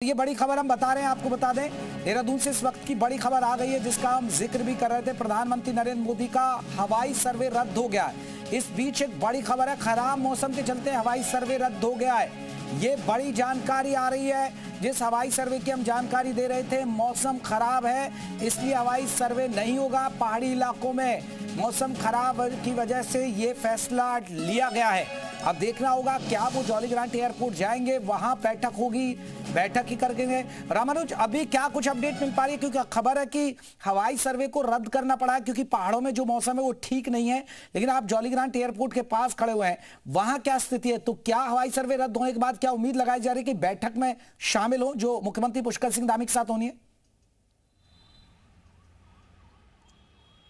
ये बड़ी खबर हम बता रहे हैं, आपको बता दें देहरादून से इस वक्त की बड़ी खबर आ गई है जिसका हम जिक्र भी कर रहे थे। प्रधानमंत्री नरेंद्र मोदी का हवाई सर्वे रद्द हो गया है। इस बीच एक बड़ी खबर है, खराब मौसम के चलते हवाई सर्वे रद्द हो गया है। ये बड़ी जानकारी आ रही है। जिस हवाई सर्वे की हम जानकारी दे रहे थे, मौसम खराब है इसलिए हवाई सर्वे नहीं होगा। पहाड़ी इलाकों में मौसम खराब की वजह से ये फैसला लिया गया है। अब देखना होगा क्या वो जॉली ग्रांट एयरपोर्ट जाएंगे, वहां बैठक होगी, बैठक ही करेंगे। रामानुज, अभी क्या कुछ अपडेट मिल पा रही है? क्योंकि खबर है कि हवाई सर्वे को रद्द करना पड़ा है क्योंकि पहाड़ों में जो मौसम है वो ठीक नहीं है। लेकिन आप जॉली ग्रांट एयरपोर्ट के पास खड़े हुए हैं, वहां क्या स्थिति है? तो क्या हवाई सर्वे रद्द होने के बाद क्या उम्मीद लगाई जा रही है कि बैठक में शामिल हो जो मुख्यमंत्री पुष्कर सिंह धामी के साथ होनी है?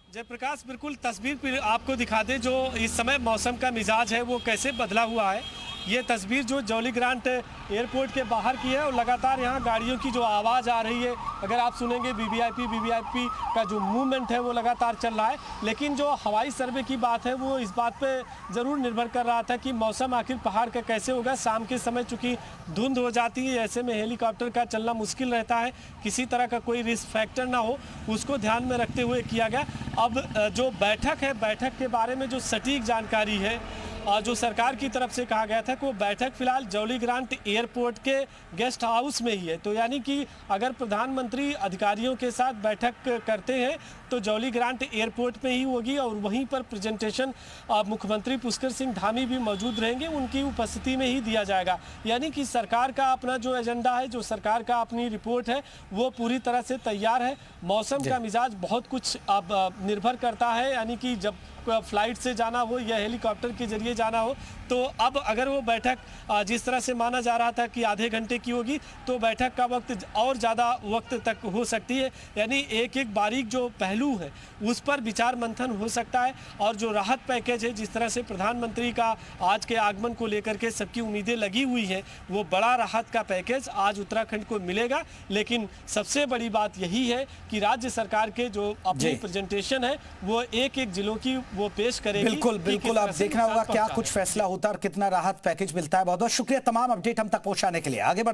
जयप्रकाश, बिल्कुल तस्वीर आपको दिखा दे जो इस समय मौसम का मिजाज है वो कैसे बदला हुआ है। ये तस्वीर जो जॉली ग्रांट एयरपोर्ट के बाहर की है और लगातार यहाँ गाड़ियों की जो आवाज़ आ रही है, अगर आप सुनेंगे वीवीआईपी का जो मूवमेंट है वो लगातार चल रहा है। लेकिन जो हवाई सर्वे की बात है वो इस बात पे ज़रूर निर्भर कर रहा था कि मौसम आखिर पहाड़ का कैसे होगा। शाम के समय चूँकि धुंध हो जाती है, ऐसे में हेलीकॉप्टर का चलना मुश्किल रहता है, किसी तरह का कोई रिस्क फैक्टर ना हो उसको ध्यान में रखते हुए किया गया। अब जो बैठक है, बैठक के बारे में जो सटीक जानकारी है जो सरकार की तरफ से कहा गया था कि वो बैठक फिलहाल जॉली ग्रांट एयरपोर्ट के गेस्ट हाउस में ही है। तो यानी कि अगर प्रधानमंत्री अधिकारियों के साथ बैठक करते हैं तो जॉली ग्रांट एयरपोर्ट में ही होगी और वहीं पर प्रेजेंटेशन मुख्यमंत्री पुष्कर सिंह धामी भी मौजूद रहेंगे, उनकी उपस्थिति में ही दिया जाएगा। यानी कि सरकार का अपना जो एजेंडा है, जो सरकार का अपनी रिपोर्ट है वो पूरी तरह से तैयार है। मौसम का मिजाज बहुत कुछ अब निर्भर करता है, यानी कि जब फ्लाइट से जाना हो या हेलीकॉप्टर के जरिए जाना हो। तो अब अगर वो बैठक जिस तरह से माना जा रहा था कि आधे घंटे की होगी तो बैठक का वक्त और ज़्यादा वक्त तक हो सकती है। यानी एक एक बारीक जो पहलू है उस पर विचार मंथन हो सकता है। और जो राहत पैकेज है, जिस तरह से प्रधानमंत्री का आज के आगमन को लेकर के सबकी उम्मीदें लगी हुई हैं, वो बड़ा राहत का पैकेज आज उत्तराखंड को मिलेगा। लेकिन सबसे बड़ी बात यही है कि राज्य सरकार के जो अपनी प्रेजेंटेशन है वो एक एक जिलों की वो पेश करेगी। बिल्कुल बिल्कुल, अब देखना होगा क्या कुछ फैसला होता है और कितना राहत पैकेज मिलता है। बहुत बहुत शुक्रिया तमाम अपडेट हम तक पहुंचाने के लिए। आगे बढ़